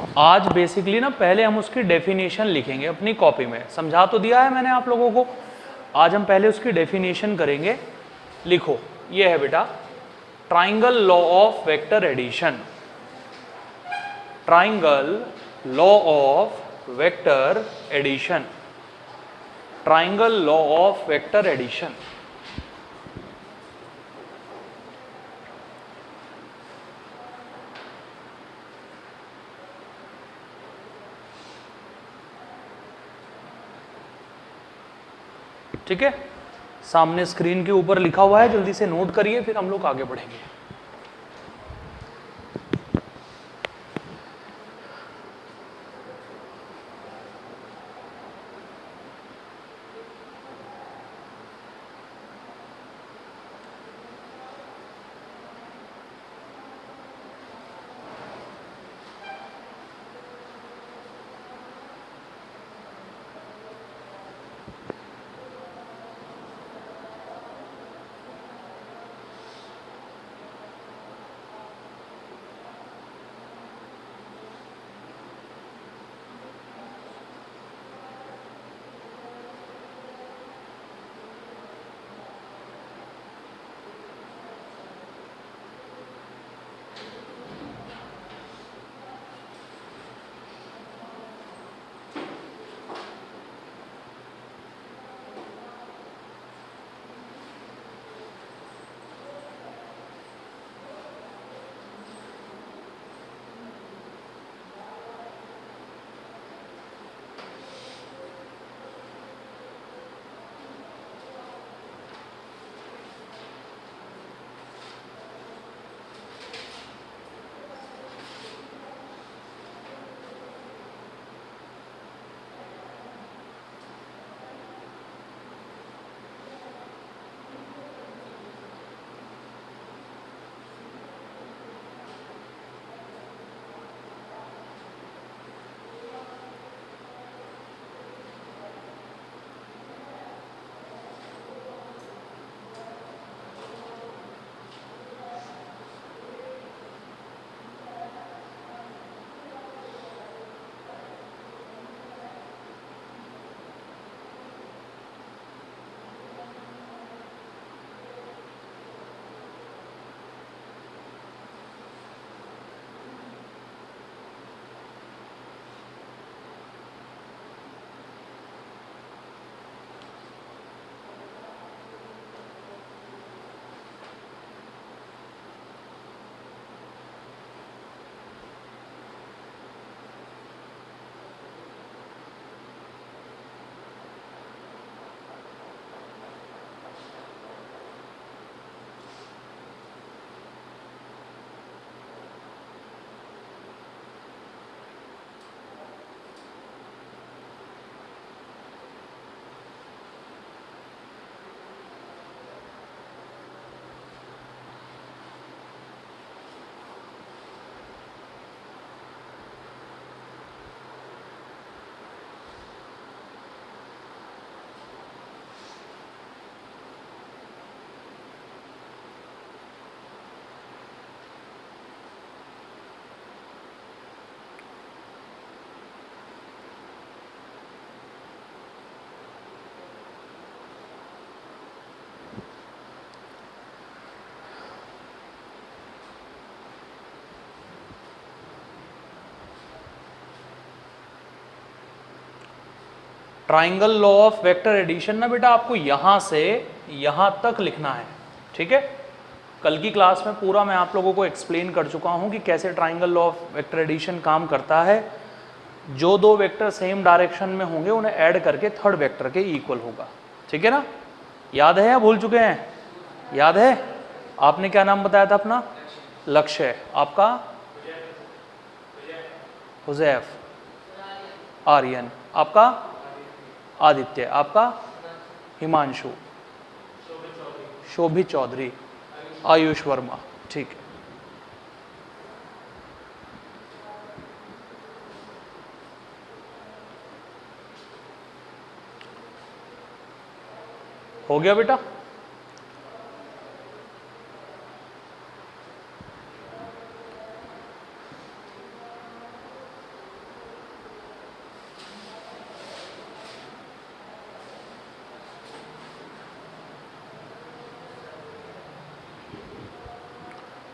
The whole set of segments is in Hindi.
आज बेसिकली ना पहले हम उसकी डेफिनेशन लिखेंगे अपनी कॉपी में, समझा तो दिया है मैंने आप लोगों को। आज हम पहले उसकी डेफिनेशन करेंगे। लिखो, ये है बेटा triangle law of vector addition. Triangle law of vector addition. Triangle law of vector addition. ठीक है, सामने स्क्रीन के ऊपर लिखा हुआ है, जल्दी से नोट करिए, फिर हम लोग आगे बढ़ेंगे। Triangle law of vector addition ना बेटा आपको यहां से यहां तक लिखना है। ठीक है, कल की क्लास में पूरा मैं आप लोगों को एक्सप्लेन कर चुका हूं कि कैसे triangle law of vector addition काम करता है। जो दो वेक्टर सेम डायरेक्शन में होंगे उन्हें ऐड करके थर्ड वेक्टर के इक्वल होगा। ठीक है ना, याद है या भूल चुके हैं? याद है? आपने क्या नाम बताया था अपना? लक्ष्य। आपका? हुजैफ। आर्यन। आपका? आदित्य। आपका? हिमांशु। शोभित चौधरी। आयुष वर्मा। ठीक है, हो गया बेटा?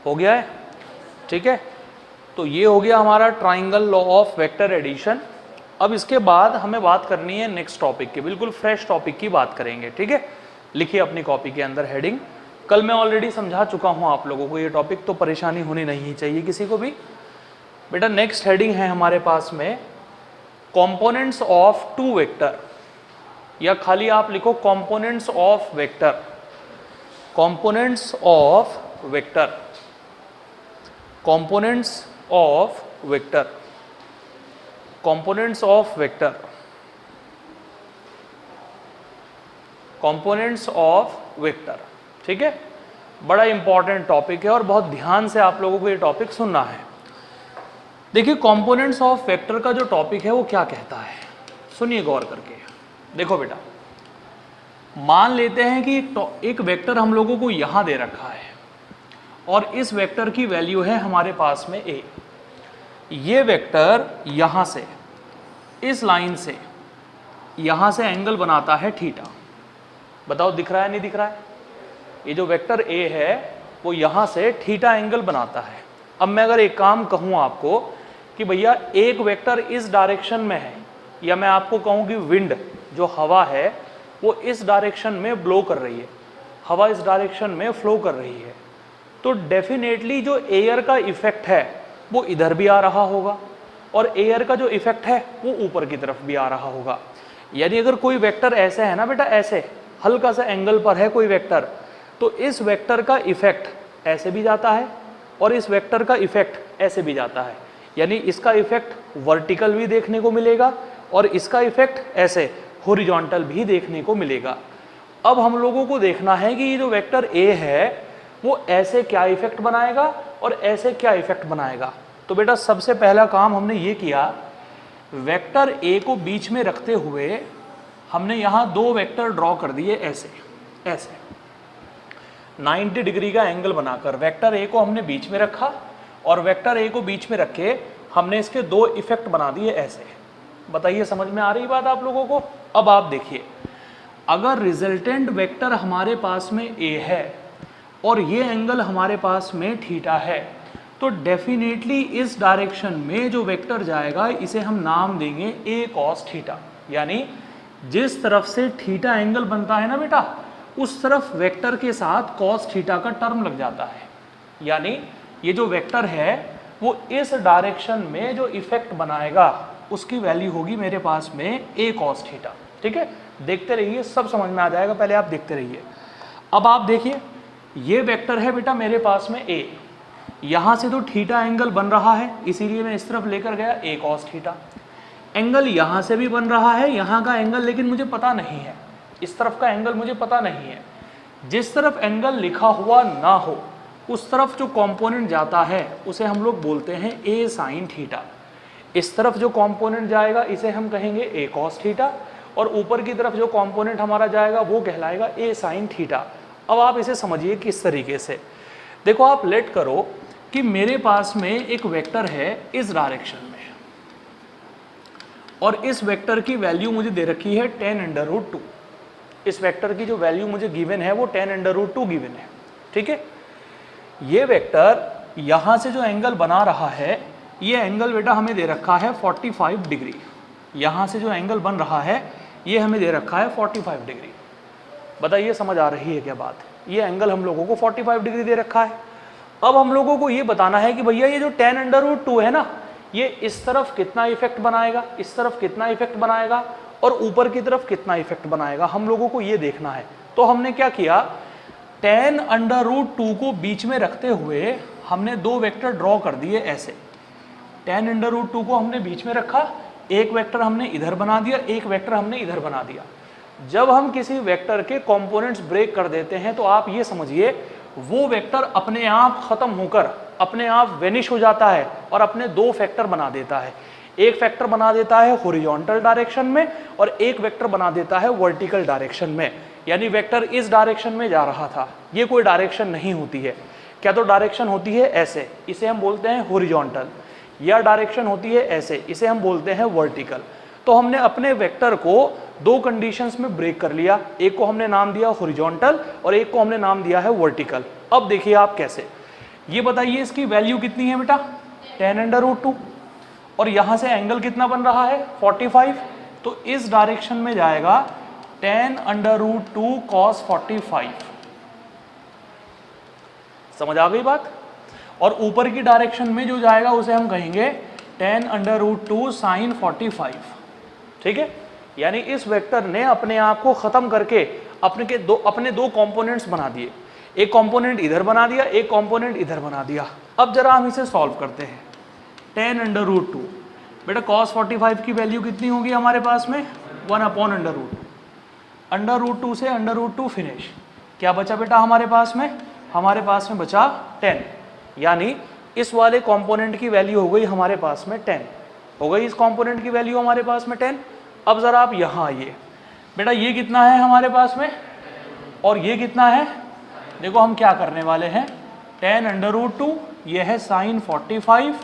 हो गया है, ठीक है। तो ये हो गया हमारा triangle law of vector addition. अब इसके बाद हमें बात करनी है नेक्स्ट टॉपिक की, बिल्कुल फ्रेश टॉपिक की बात करेंगे, ठीक है। लिखिए अपनी कॉपी के अंदर हेडिंग, कल मैं ऑलरेडी समझा चुका हूँ आप लोगों को ये टॉपिक, तो परेशानी होनी नहीं चाहिए किसी को भी। बेटा नेक्स्ट हेडिंग है हमारे पास में कंपोनेंट्स ऑफ टू वेक्टर, या खाली आप लिखो components of vector, components of vector, components of vector, components of vector, components of vector, ठीक है। बड़ा इंपॉर्टेंट टॉपिक है और बहुत ध्यान से आप लोगों को ये टॉपिक सुनना है। देखिए कंपोनेंट्स ऑफ वेक्टर का जो टॉपिक है वो क्या कहता है, सुनिए गौर करके। देखो बेटा, मान लेते हैं कि एक वेक्टर हम लोगों को यहां दे रखा है और इस वेक्टर की वैल्यू है हमारे पास में a। ये वेक्टर यहां से, इस लाइन से, यहां से एंगल बनाता है थीटा। बताओ दिख रहा है नहीं दिख रहा है? ये जो वेक्टर a है वो यहां से थीटा एंगल बनाता है। अब मैं अगर एक काम कहूं आपको कि भैया एक वेक्टर इस डायरेक्शन में है, या मैं आपको कहूं कि विंड जो हवा है वो इस डायरेक्शन में ब्लो कर रही है, हवा इस डायरेक्शन में फ्लो कर रही है, तो डेफिनेटली जो एयर का इफेक्ट है वो इधर भी आ रहा होगा और एयर का जो इफेक्ट है वो ऊपर की तरफ भी आ रहा होगा। यानी अगर कोई वेक्टर ऐसे है ना बेटा, ऐसे हल्का सा एंगल पर है कोई वेक्टर, तो इस वेक्टर का इफेक्ट ऐसे भी जाता है और इस वेक्टर का इफेक्ट ऐसे भी जाता है। यानी इसका इफेक्ट वर्टिकल भी देखने को मिलेगा और इसका इफेक्ट ऐसे हॉरिजॉन्टल भी देखने को मिलेगा। अब हम लोगों को देखना है कि ये जो वेक्टर a है वो ऐसे क्या इफेक्ट बनाएगा और ऐसे क्या इफेक्ट बनाएगा। तो बेटा सबसे पहला काम हमने ये किया, वेक्टर a को बीच में रखते हुए हमने यहाँ दो वेक्टर ड्रॉ कर दिए ऐसे ऐसे 90 डिग्री का एंगल बनाकर। वेक्टर a को हमने बीच में रखा और वेक्टर a को बीच में रख के हमने इसके दो इफेक्ट बना दिए ऐसे। बताइए समझ में आ रही बात आप लोगों को? अब आप देखिए, अगर रिजल्टेंट वेक्टर हमारे पास में a है और ये एंगल हमारे पास में थीटा है, तो डेफिनेटली इस डायरेक्शन में जो वेक्टर जाएगा इसे हम नाम देंगे a cos थीटा। यानी जिस तरफ से थीटा एंगल बनता है ना बेटा, उस तरफ वेक्टर के साथ cos थीटा का टर्म लग जाता है। यानी ये जो वेक्टर है वो इस डायरेक्शन में जो इफेक्ट बनाएगा उसकी वैल्यू होगी मेरे पास में a cos थीटा। ठीक है, देखते रहिए, सब समझ में आ जाएगा, पहले आप देखते रहिए। अब आप देखिए, ये वेक्टर है बेटा मेरे पास में a, यहां से तो थीटा एंगल बन रहा है, इसीलिए मैं इस तरफ लेकर गया a cos थीटा। एंगल यहां से भी बन रहा है, यहां का एंगल लेकिन मुझे पता नहीं है, इस तरफ का एंगल मुझे पता नहीं है। जिस तरफ एंगल लिखा हुआ ना हो उस तरफ जो कंपोनेंट जाता है उसे हम लोग बोलते हैं a sin थीटा। इस तरफ जो कंपोनेंट जाएगा इसे हम कहेंगे a cos थीटा, और ऊपर की तरफ जो कंपोनेंट हमारा जाएगा वो कहलाएगा a sin थीटा। अब आप इसे समझिए किस तरीके से। देखो आप लेट करो कि मेरे पास में एक वेक्टर है इस डायरेक्शन में और इस वेक्टर की वैल्यू मुझे दे रखी है tan√2। इस वेक्टर की जो वैल्यू मुझे गिवन है वो tan√2 गिवन है। ठीक है, ये वेक्टर यहां से जो एंगल बना रहा है, ये एंगल बेटा हमें दे रखा है 45 डिग्री। यहां से जो एंगल बन रहा है ये हमें दे रखा है 45 डिग्री। बताइए समझ आ रही है क्या बात? ये एंगल हम लोगों को 45 डिग्री दे रखा है। अब हम लोगों को ये बताना है कि भैया ये जो tan√2 है ना, ये इस तरफ कितना इफेक्ट बनाएगा, इस तरफ कितना इफेक्ट बनाएगा और ऊपर की तरफ कितना इफेक्ट बनाएगा, हम लोगों को ये देखना है। तो हमने क्या किया, tan√2 को बीच में रखते हुए हमने दो वेक्टर ड्रॉ कर दिए ऐसे। tan√2 को हमने बीच में रखा, एक वेक्टर हमने इधर बना दिया, एक वेक्टर हमने इधर बना दिया। जब हम किसी वेक्टर के कंपोनेंट्स ब्रेक कर देते हैं तो आप ये समझिए वो वेक्टर अपने आप खत्म होकर अपने आप वेनिश हो जाता है और अपने दो फैक्टर बना देता है। एक फैक्टर बना देता है हॉरिजॉन्टल डायरेक्शन में और एक वेक्टर बना देता है वर्टिकल डायरेक्शन में। यानी वेक्टर इस डायरेक्शन में जा रहा था, ये कोई डायरेक्शन नहीं होती है, क्या तो डायरेक्शन होती है ऐसे, इसे हम बोलते हैं हॉरिजॉन्टल, या डायरेक्शन होती है ऐसे, इसे हम बोलते हैं वर्टिकल। तो हमने अपने वेक्टर को दो कंडीशंस में ब्रेक कर लिया, एक को हमने नाम दिया हॉरिजॉन्टल और एक को हमने नाम दिया है वर्टिकल। अब देखिए आप कैसे, ये बताइए इसकी वैल्यू कितनी है बेटा, 10√2, और यहाँ से एंगल कितना बन रहा है 45, तो इस डायरेक्शन में जाएगा 10√2 cos 45। समझ आ गई बात। और ऊपर की डायरेक्शन में जो जाएगा उसे हम कहेंगे 10√2 sin 45। ठीक है, यानी इस वेक्टर ने अपने आप को खत्म करके अपने दो कंपोनेंट्स बना दिए, एक कंपोनेंट इधर बना दिया, एक कंपोनेंट इधर बना दिया। अब जरा हम इसे सॉल्व करते हैं। 10√2 बेटा cos 45 की वैल्यू कितनी होगी हमारे पास में 1/√2, √2 से √2 फिनिश, क्या बचा बेटा हमारे पास में बचा 10, यानी इस वाले कंपोनेंट की वैल्यू हो गई हमारे पास में 10, हो गई इस कंपोनेंट की वैल्यू हमारे पास में 10। अब जरा आप यहाँ आइए बेटा, ये कितना है हमारे पास में और ये कितना है, देखो हम क्या करने वाले हैं, 10√2 ये है sin 45,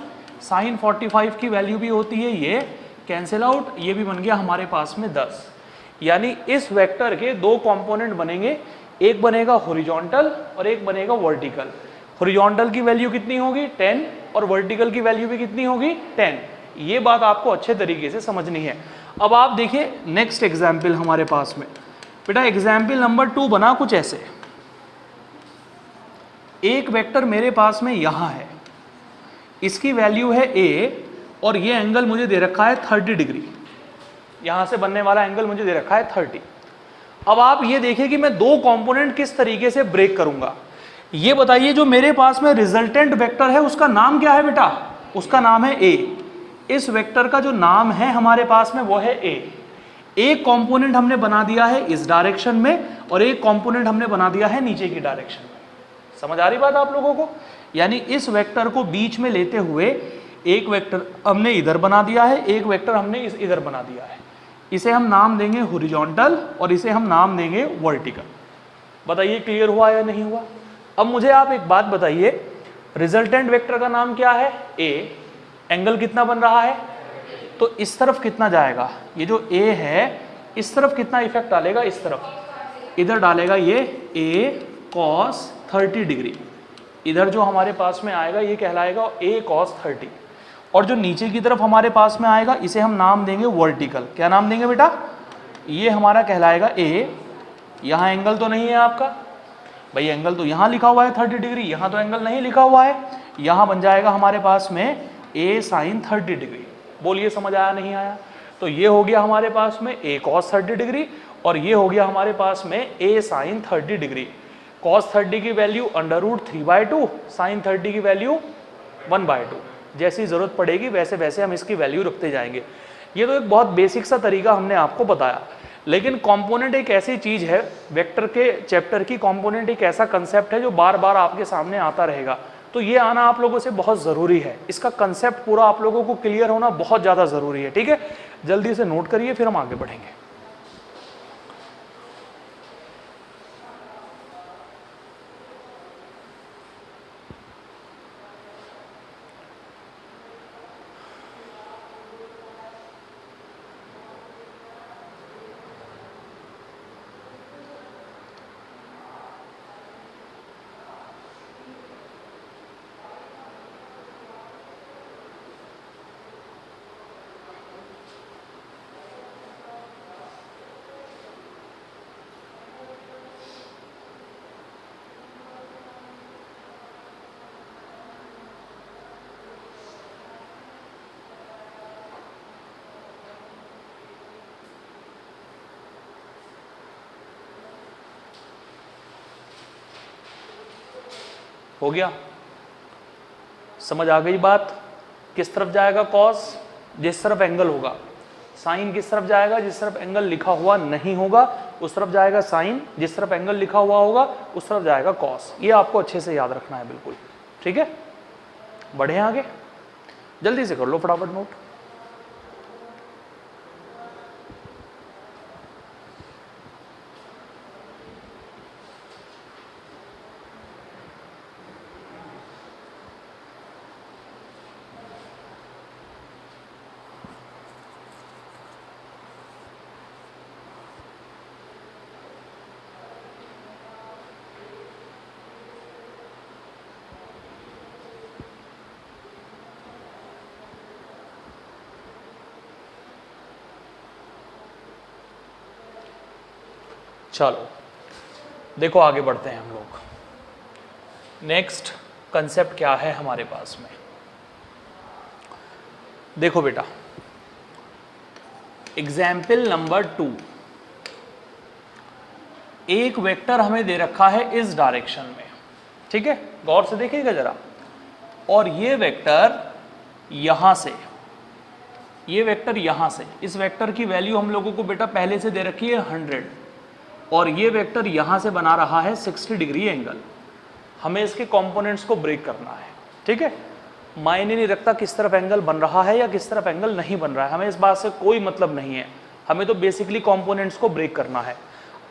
sin 45 की वैल्यू भी होती है ये कैंसिल आउट, ये भी बन गया हमारे पास में 10। यानी इस वेक्टर के दो कंपोनेंट बनेंगे, एक बनेगा हॉरिजॉन्टल और एक बनेगा वर्टिकल। हॉरिजॉन्टल की वैल्यू कितनी होगी 10 और वर्टिकल की वैल्यू भी कितनी होगी 10। ये बात आपको अच्छे तरीके से समझनी है। अब आप देखिए नेक्स्ट एग्जाम्पल हमारे पास में बेटा, एग्जाम्पल नंबर 2 बना कुछ ऐसे। एक वेक्टर मेरे पास में यहां है, इसकी वैल्यू है a और ये एंगल मुझे दे रखा है 30 डिग्री, यहां से बनने वाला एंगल मुझे दे रखा है 30। अब आप ये देखिए कि मैं दो कंपोनेंट किस तरीके से ब्रेक करूंगा। ये बताइए जो मेरे पास में रिजल्टेंट वेक्टर है उसका नाम क्या है बेटा, उसका नाम है a। इस वेक्टर का जो नाम है हमारे पास में वो है a। एक कंपोनेंट हमने बना दिया है इस डायरेक्शन में और एक कंपोनेंट हमने बना दिया है नीचे की डायरेक्शन में। समझ आ रही बात आप लोगों को। यानी इस वेक्टर को बीच में लेते हुए एक वेक्टर हमने इधर बना दिया है, एक वेक्टर हमने इधर बना दिया है। इसे हम नाम देंगे हॉरिजॉन्टल और इसे हम नाम देंगे वर्टिकल। बताइए क्लियर हुआ या नहीं हुआ। अब मुझे आप एक बात बताइए, रिजल्टेंट वेक्टर का नाम क्या है a, एंगल कितना बन रहा है, तो इस तरफ कितना जाएगा, ये जो a है इस तरफ कितना इफेक्ट डालेगा, इस तरफ इधर डालेगा ये a cos 30 डिग्री। इधर जो हमारे पास में आएगा ये कहलाएगा a cos 30, और जो नीचे की तरफ हमारे पास में आएगा इसे हम नाम देंगे वर्टिकल। क्या नाम देंगे बेटा, ये हमारा कहलाएगा a। यहाँ एंगल तो नहीं है आपका भाई, एंगल तो यहाँ लिखा हुआ है 30 डिग्री, यहाँ तो एंगल नहीं लिखा हुआ है, यहाँ बन जाएगा हमारे पास में a sin 30 डिग्री। बोलिए समझ आया नहीं आया। तो ये हो गया हमारे पास में a cos 30 डिग्री और ये हो गया हमारे पास में a sin 30 डिग्री। cos 30 की वैल्यू √3/2, sin 30 की वैल्यू 1/2। जैसी ज़रूरत पड़ेगी वैसे वैसे हम इसकी वैल्यू रखते जाएंगे। ये तो एक बहुत बेसिक सा तरीका हमने आपको बताया, लेकिन कंपोनेंट एक ऐसी चीज़ है, वेक्टर के चैप्टर की कंपोनेंट एक ऐसा कंसेप्ट है जो बार बार आपके सामने आता रहेगा। तो ये आना आप लोगों से बहुत ज़रूरी है, इसका कंसेप्ट पूरा आप लोगों को क्लियर होना बहुत ज़्यादा ज़रूरी है। ठीक है, जल्दी से नोट करिए फिर हम आगे बढ़ेंगे। हो गया, समझ आ गई बात। किस तरफ जाएगा कॉस, जिस तरफ एंगल होगा। साइन किस तरफ जाएगा, जिस तरफ एंगल लिखा हुआ नहीं होगा उस तरफ जाएगा साइन, जिस तरफ एंगल लिखा हुआ होगा उस तरफ जाएगा कॉस। ये आपको अच्छे से याद रखना है बिल्कुल। ठीक है, बढ़े आगे, जल्दी से कर लो फटाफट नोट। चलो देखो आगे बढ़ते हैं हम लोग। नेक्स्ट कंसेप्ट क्या है हमारे पास में, देखो बेटा एग्जाम्पल नंबर 2, एक वेक्टर हमें दे रखा है इस डायरेक्शन में, ठीक है, गौर से देखिएगा जरा, और ये वेक्टर यहां से, ये वेक्टर यहां से, इस वेक्टर की वैल्यू हम लोगों को बेटा पहले से दे रखी है 100, और ये वेक्टर यहां से बना रहा है 60 डिग्री एंगल। हमें इसके कंपोनेंट्स को ब्रेक करना है, ठीक है। मायने नहीं रखता किस तरफ एंगल बन रहा है या किस तरफ एंगल नहीं बन रहा है, हमें इस बात से कोई मतलब नहीं है, हमें तो बेसिकली कंपोनेंट्स को ब्रेक करना है।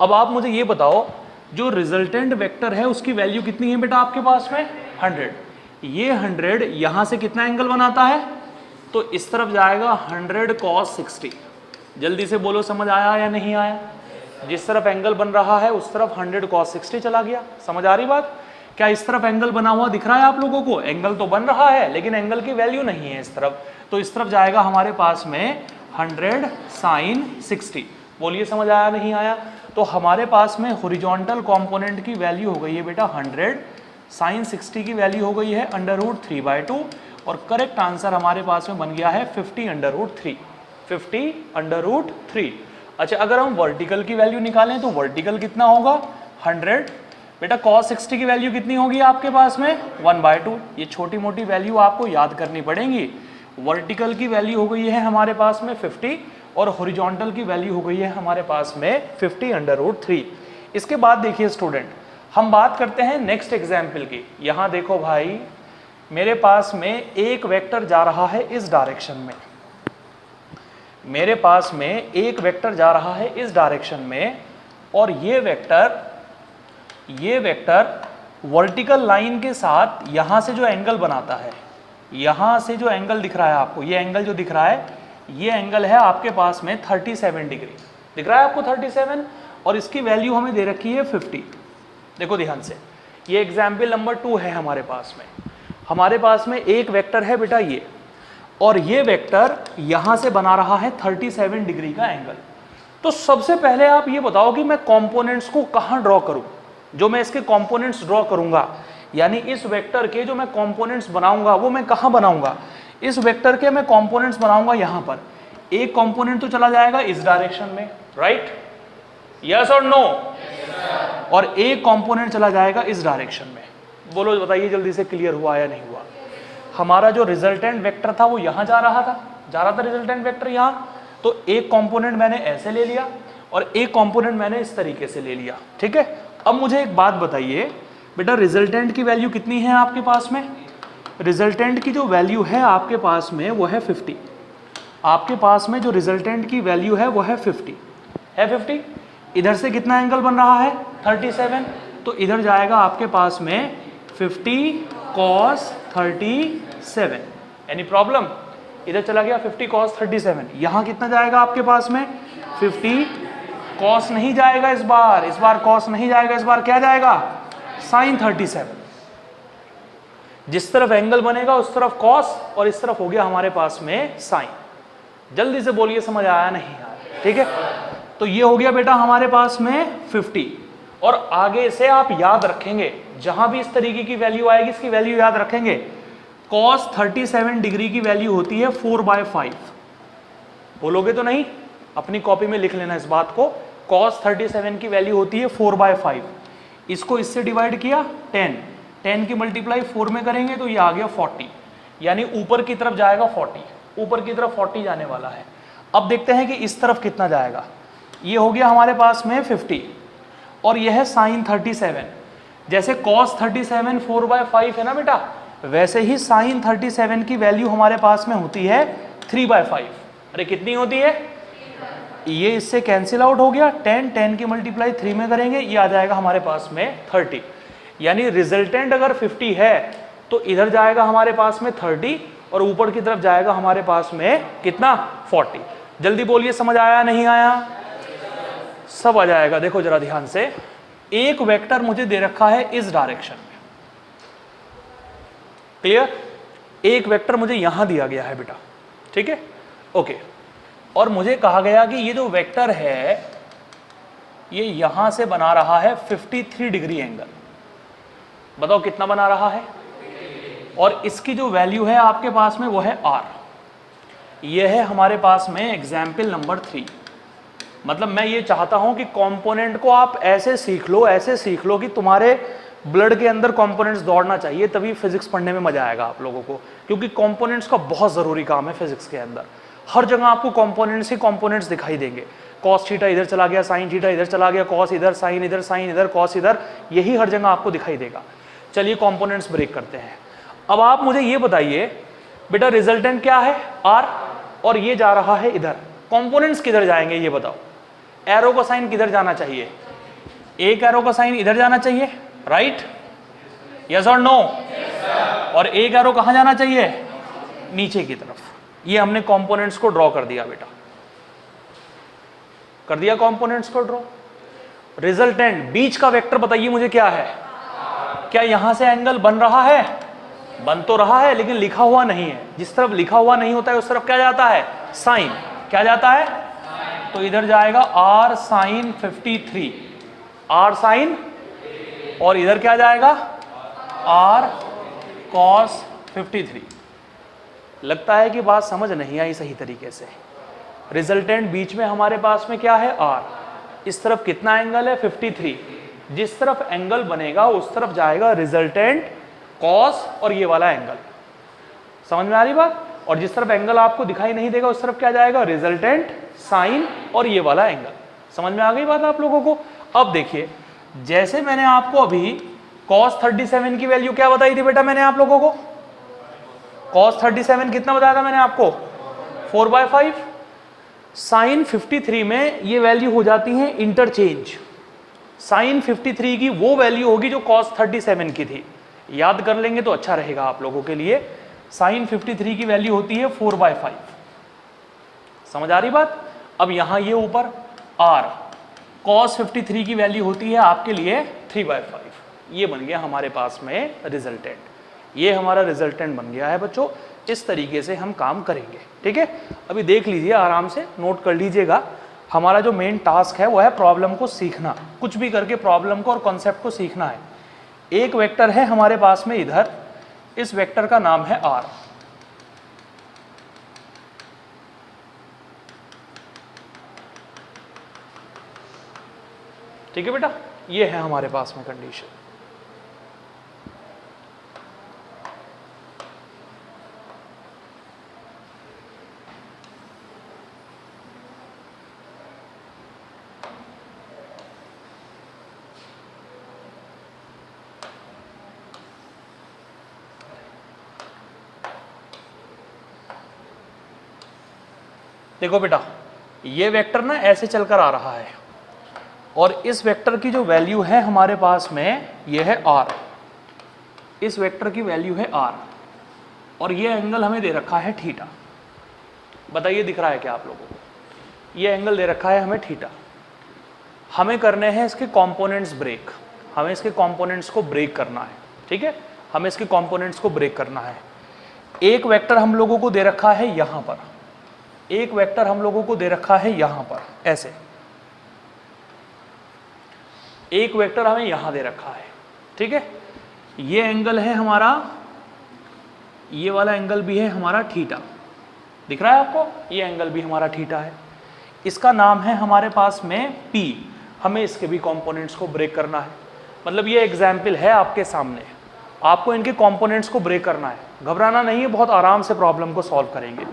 अब आप मुझे ये बताओ, जो रिजल्टेंट वेक्टर है उसकी वैल्यू कितनी है बेटा आपके पास में 100, ये 100 यहां से कितना एंगल बनाता है, तो इस तरफ जाएगा 100 cos 60। जल्दी से बोलो समझ आया या नहीं आया, जिस तरफ एंगल बन रहा है उस तरफ 100 cos 60 चला गया। समझ आ रही बात, क्या इस तरफ एंगल बना हुआ दिख रहा है आप लोगों को, एंगल तो बन रहा है लेकिन एंगल की वैल्यू नहीं है इस तरफ, तो इस तरफ जाएगा हमारे पास में 100 sin 60। बोलिए समझ आया नहीं आया, तो हमारे पास में हॉरिजॉन्टल कंपोनेंट की वैल्यू हो गई है बेटा 100, sin 60 की वैल्यू हो गई है √3/2, और करेक्ट आंसर हमारे पास में बन गया है 50√3, 50√3। अच्छा अगर हम वर्टिकल की वैल्यू निकालें तो वर्टिकल कितना होगा 100, बेटा cos 60 की वैल्यू कितनी होगी आपके पास में 1/2। ये छोटी मोटी वैल्यू आपको याद करनी पड़ेंगी। वर्टिकल की वैल्यू हो गई है हमारे पास में 50 और हॉरिजॉन्टल की वैल्यू हो गई है हमारे पास में 50√3। इसके बाद देखिए स्टूडेंट, हम बात करते हैं नेक्स्ट एग्जाम्पल की। यहाँ देखो भाई, मेरे पास में एक वेक्टर जा रहा है इस डायरेक्शन में, मेरे पास में एक वेक्टर जा रहा है इस डायरेक्शन में, और ये वेक्टर वर्टिकल लाइन के साथ यहां से जो एंगल बनाता है, यहां से जो एंगल दिख रहा है आपको, ये एंगल जो दिख रहा है, ये एंगल है आपके पास में 37 डिग्री दिख रहा है आपको 37, और इसकी वैल्यू हमें दे रखी है 50। देखो ध्यान से, ये एग्जाम्पल नंबर 2 है हमारे पास में। हमारे पास में एक वेक्टर है बेटा ये, और ये वेक्टर यहां से बना रहा है 37 डिग्री का एंगल। तो सबसे पहले आप ये बताओ कि मैं कंपोनेंट्स को कहां ड्रॉ करूं, जो मैं इसके कंपोनेंट्स ड्रॉ करूंगा, यानी इस वेक्टर के जो मैं कंपोनेंट्स बनाऊंगा वो मैं कहां बनाऊंगा, इस वेक्टर के मैं कंपोनेंट्स बनाऊंगा यहां पर। एक कंपोनेंट तो चला जाएगा इस डायरेक्शन में, राइट, यस और नो, और एक कंपोनेंट चला जाएगा इस डायरेक्शन में। बोलो बताइए जल्दी से, क्लियर हुआ या नहीं हुआ। हमारा जो रिजल्टेंट वेक्टर था वो यहां जा रहा था रिजल्टेंट वेक्टर यहां, तो एक कंपोनेंट मैंने ऐसे ले लिया और एक कंपोनेंट मैंने इस तरीके से ले लिया, ठीक है। अब मुझे एक बात बताइए बेटा, रिजल्टेंट की वैल्यू कितनी है आपके पास में, रिजल्टेंट की जो वैल्यू है आपके पास में वो है 50। आपके पास में जो रिजल्टेंट की वैल्यू है वो है 50 है 50। इधर से कितना एंगल बन रहा है 37, तो इधर जाएगा आपके पास में 50 cos 37। एनी प्रॉब्लम, इधर चला गया 50 cos 37। यहां कितना जाएगा आपके पास में 50 cos नहीं जाएगा इस बार cos नहीं जाएगा, इस बार क्या जाएगा sin 37। जिस तरफ एंगल बनेगा उस तरफ cos, और इस तरफ हो गया हमारे पास में sin। जल्दी से बोलिए समझ आया नहीं आया, ठीक है। तो ये हो गया बेटा हमारे पास में 50, और आगे से आप याद रखेंगे जहां भी इस तरीके की वैल्यू आएगी इसकी वैल्यू याद रखेंगे। cos 37 डिग्री की वैल्यू होती है 4/5। बोलोगे तो नहीं, अपनी कॉपी में लिख लेना इस बात को। cos 37 की वैल्यू होती है 4/5। इसको इससे डिवाइड किया 10 की मल्टीप्लाई 4 में करेंगे तो ये आ गया 40, यानी ऊपर की तरफ जाएगा 40, ऊपर की तरफ 40 जाने वाला है। अब देखते हैं कि इस तरफ कितना जाएगा। ये हो गया हमारे पास में 50, और यह है sin 37। जैसे cos 37 4/5 है ना बेटा, वैसे ही sin 37 की वैल्यू हमारे पास में होती है 3/5। अरे कितनी होती है, ये इससे कैंसिल आउट हो गया, 10 की मल्टीप्लाई 3 में करेंगे ये आ जाएगा हमारे पास में 30। यानी रिजल्टेंट अगर 50 है तो इधर जाएगा हमारे पास में 30, और ऊपर की तरफ जाएगा हमारे पास में कितना 40। जल्दी बोलिए समझ आया नहीं आया, सब आ जाएगा। देखो जरा ध्यान से, एक वेक्टर मुझे दे रखा है इस डायरेक्शन में, क्लियर, एक वेक्टर मुझे यहां दिया गया है बेटा, ठीक है, ओके। और मुझे कहा गया कि ये जो वेक्टर है ये यहां से बना रहा है 53 डिग्री एंगल। बताओ कितना बना रहा है? और इसकी जो वैल्यू है आपके पास में वो है r। ये है हमारे पास में एग्जाम्पल नंबर 3। मतलब मैं ये चाहता हूं कि कंपोनेंट को आप ऐसे सीख लो, ऐसे सीख लो कि तुम्हारे ब्लड के अंदर कंपोनेंट्स दौड़ना चाहिए, तभी फिजिक्स पढ़ने में मजा आएगा आप लोगों को। क्योंकि कंपोनेंट्स का बहुत जरूरी काम है फिजिक्स के अंदर। हर जगह आपको कंपोनेंट्स ही कंपोनेंट्स दिखाई देंगे। कॉस थीटा इधर चला गया, साइन थीटा इधर चला गया, कॉस इधर, साइन इधर, कॉस इधर, यही हर जगह आपको दिखाई देगा। चलिए कंपोनेंट्स ब्रेक करते हैं। अब आप मुझे ये बताइए बेटा, रिजल्टेंट क्या है? r, और ये जा रहा है इधर। कंपोनेंट्स किधर जाएंगे ये बताओ? एरो का साइन किधर जाना चाहिए? एक एरो का साइन इधर जाना चाहिए, राइट? यस और नो? और एक एरो कहां जाना चाहिए? नीचे की तरफ। ये हमने कंपोनेंट्स को ड्रॉ कर दिया बेटा, कर दिया कंपोनेंट्स को ड्रॉ। रिजल्टेंट बीच का वेक्टर बताइए मुझे क्या है? क्या यहां से एंगल बन रहा है? बन तो रहा है लेकिन लिखा हुआ नहीं है। जिस तरफ लिखा हुआ नहीं होता है उस तरफ क्या जाता है? साइन। क्या जाता है? तो इधर जाएगा r साइन 53, r साइन, और इधर क्या जाएगा? r cos 53। लगता है कि बात समझ नहीं आई सही तरीके से। रिजल्टेंट बीच में हमारे पास में क्या है? r। इस तरफ कितना एंगल है? 53। जिस तरफ एंगल बनेगा उस तरफ जाएगा रिजल्टेंट cos और ये वाला एंगल। समझ में आ रही बात? और जिस तरफ एंगल आपको दिखाई नहीं देगा उस तरफ क्या जाएगा? रिजल्टेंट साइन और ये वाला एंगल। समझ में आ गई बात आप लोगों को? अब देखिए, जैसे मैंने आपको अभी cos 37 की वैल्यू क्या बताई थी बेटा मैंने आप लोगों को? cos 37 कितना बताया था मैंने आपको? 4/5। साइन 53 में ये वैल्यू हो जाती है इंटरचेंज। साइन 53 की वो वैल्यू होगी जो cos 37 की थी। याद कर लेंगे तो अच्छा रहेगा आप लोगों के लिए। साइन 53 की वैल्यू होती है 4/5। समझ आ रही बात? अब यहां ये ऊपर r cos 53 की वैल्यू होती है आपके लिए 3/5। ये बन गया हमारे पास में रिजल्टेंट। ये हमारा रिजल्टेंट बन गया है बच्चों। इस तरीके से हम काम करेंगे, ठीक है? अभी देख लीजिए, आराम से नोट कर लीजिएगा। हमारा जो मेन टास्क है वो है प्रॉब्लम को सीखना। कुछ भी करके प्रॉब्लम को और कॉन्सेप्ट को सीखना है। एक वेक्टर है हमारे पास में इधर, इस वेक्टर का नाम है r। ठीक है बेटा? ये है हमारे पास में कंडीशन। देखो बेटा, ये वेक्टर ना ऐसे चलकर आ रहा है और इस वेक्टर की जो वैल्यू है हमारे पास में ये है r। इस वेक्टर की वैल्यू है r और ये एंगल हमें दे रखा है थीटा। बताइए दिख रहा है क्या आप लोगों को? ये एंगल दे रखा है हमें थीटा। हमें करने हैं इसके कंपोनेंट्स ब्रेक। हमें इसके कंपोनेंट्स को ब्रेक करना है, ठीक है? हमें इसके कंपोनेंट्स को ब्रेक करना है। एक वेक्टर हम लोगों को दे रखा है यहां पर, एक वेक्टर हम लोगों को दे रखा है यहां पर ऐसे, एक वेक्टर हमें यहां दे रखा है, ठीक है? ये एंगल है हमारा, ये वाला एंगल भी है हमारा थीटा। दिख रहा है आपको? ये एंगल भी हमारा थीटा है। इसका नाम है हमारे पास में P। हमें इसके भी कंपोनेंट्स को ब्रेक करना है। मतलब ये एग्जाम्पल है आपके सामने, आपको इनके कंपोनेंट्स को ब्रेक करना है। घबराना नहीं है, बहुत आराम से प्रॉब्लम को सॉल्व करेंगे।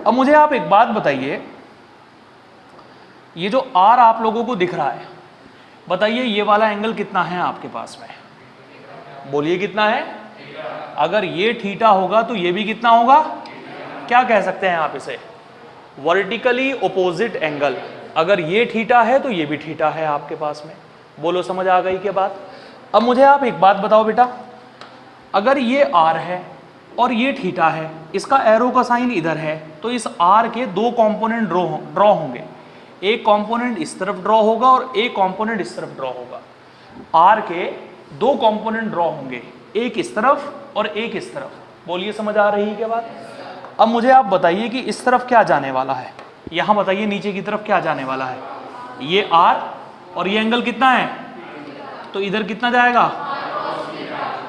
अब मुझे आप एक बात बताइए, ये जो R आप लोगों को दिख रहा है, बताइए ये वाला एंगल कितना है आपके पास में? बोलिए कितना है? अगर ये थीटा होगा तो ये भी कितना होगा? क्या कह सकते हैं आप इसे? Vertically opposite angle. अगर ये थीटा है तो ये भी थीटा है आपके पास में। बोलो समझ आ गई क्या बात? अब मुझे आप एक बात बताओ बेटा, अगर ये R है और ये थीटा है, इसका एरो का साइन इधर है, तो इस R के दो कंपोनेंट ड्रॉ होंगे। एक कंपोनेंट इस तरफ ड्रॉ होगा और एक कंपोनेंट इस तरफ ड्रॉ होगा। R के दो कंपोनेंट ड्रॉ होंगे, एक इस तरफ और एक इस तरफ। बोलिए समझ आ रही है क्या बात? अब मुझे आप बताइए कि इस तरफ क्या जाने वाला है? यहां बताइए नीचे की तरफ क्या जाने वाला है? ये R और ये एंगल कितना है, तो इधर कितना जाएगा,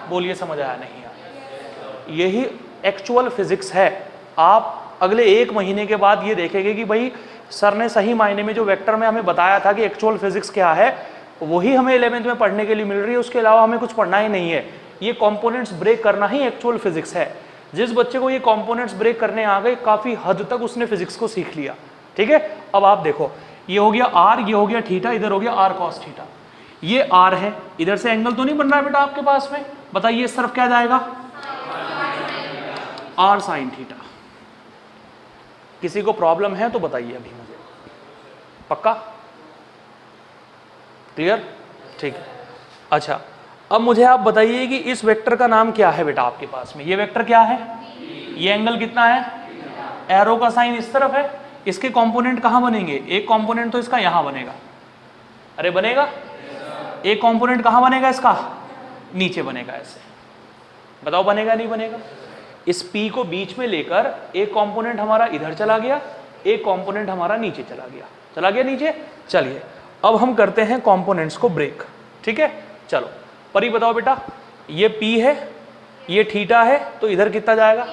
बोलिए समझ आया नहीं आया। यही एक्चुअल फिजिक्स है। आप अगले 1 महीने के बाद ये देखेंगे कि भाई सर ने सही मायने में जो वेक्टर में हमें बताया था कि एक्चुअल फिजिक्स क्या है, वही हमें 11th में पढ़ने के लिए मिल रही है, उसके अलावा हमें कुछ पढ़ना ही नहीं है। ये कंपोनेंट्स ब्रेक करना ही एक्चुअल फिजिक्स है। जिस बच्चे को ये कंपोनेंट्स ब्रेक करने आ गए, काफी हद तक उसने फिजिक्स को सीख लिया। ठीक है, अब आप देखो, ये हो गया आर, ये हो गया थीटा, इधर हो गया आर कॉस थीटा। ये आर है, इधर से एंगल तो नहीं बन रहा है बेटा आपके पास में, बताइए इस तरफ क्या जाएगा, आर साइन थीटा। किसी को प्रॉब्लम है तो बताइए अभी मुझे, पक्का क्लियर, ठीक है। अच्छा, अब मुझे आप बताइए कि इस वेक्टर का नाम क्या है बेटा आपके पास में, ये वेक्टर क्या है, ये एंगल कितना है, एरो का साइन इस तरफ है, इसके कंपोनेंट कहां बनेंगे, एक कंपोनेंट तो इसका यहां बनेगा, अरे बनेगा, एक कंपोनेंट कहां बनेगा इसका, नीचे बनेगा, ऐसे बताओ बनेगा नहीं बनेगा। इस P को बीच में लेकर एक कंपोनेंट हमारा इधर चला गया, एक कंपोनेंट हमारा नीचे चला गया नीचे। चलिए अब हम करते हैं कंपोनेंट्स को ब्रेक, ठीक है। चलो परी बताओ बेटा, ये P है, ये थीटा है, तो इधर कितना जाएगा,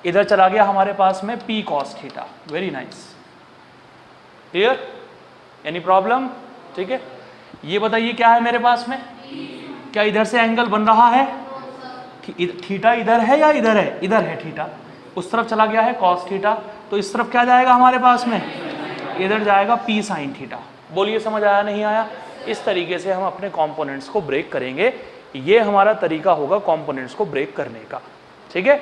इधर चला गया हमारे पास में P cos theta. Very nice, clear, any problem, ठीक है। ये बताइए क्या है मेरे पास में, क्या इधर से एंगल बन रहा है, थीटा इधर है या इधर है, इधर है थीटा, उस तरफ चला गया है cos थीटा, तो इस तरफ क्या जाएगा हमारे पास में, इधर जाएगा P sin थीटा। बोलिए समझ आया नहीं आया। इस तरीके से हम अपने कंपोनेंट्स को ब्रेक करेंगे, ये हमारा तरीका होगा कंपोनेंट्स को ब्रेक करने का, ठीक है।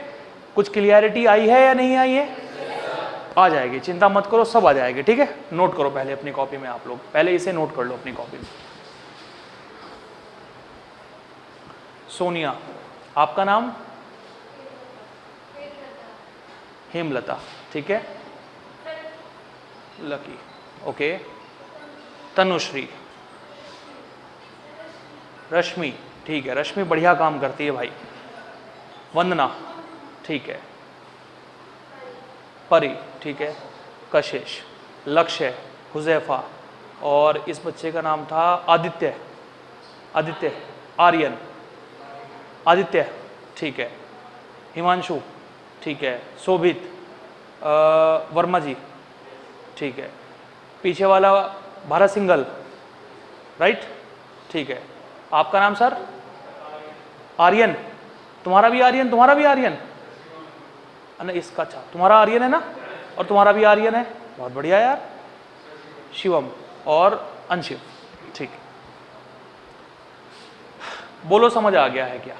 कुछ क्लियरिटी आई है या नहीं आई है, आ जाएगी, चिंता मत करो, सब आ जाएगी, ठीक है। नोट करो पहले अपनी कॉपी में, आप लोग पहले इसे नोट कर लो अपनी कॉपी में। सोनिया, आपका नाम, हेमलता, ठीक है, लकी, ओके, तनुश्री, रश्मि, ठीक है, रश्मि बढ़िया काम करती है भाई, वंदना, ठीक है, परी, ठीक है, कशिश, लक्ष्य, हुजैफा, और इस बच्चे का नाम था आदित्य, आदित्य, आर्यन, आदित्य, ठीक है, हिमांशु, ठीक है, शोभित, वर्मा जी, ठीक है, पीछे वाला भारत सिंगल, राइट, ठीक है। आपका नाम सर, आर्यन, तुम्हारा भी आर्यन, तुम्हारा भी आर्यन, ना इसका, अच्छा तुम्हारा आर्यन है ना, और तुम्हारा भी आर्यन है, बहुत बढ़िया यार, शिवम और अंशिव, ठीक। बोलो समझ आ गया है क्या,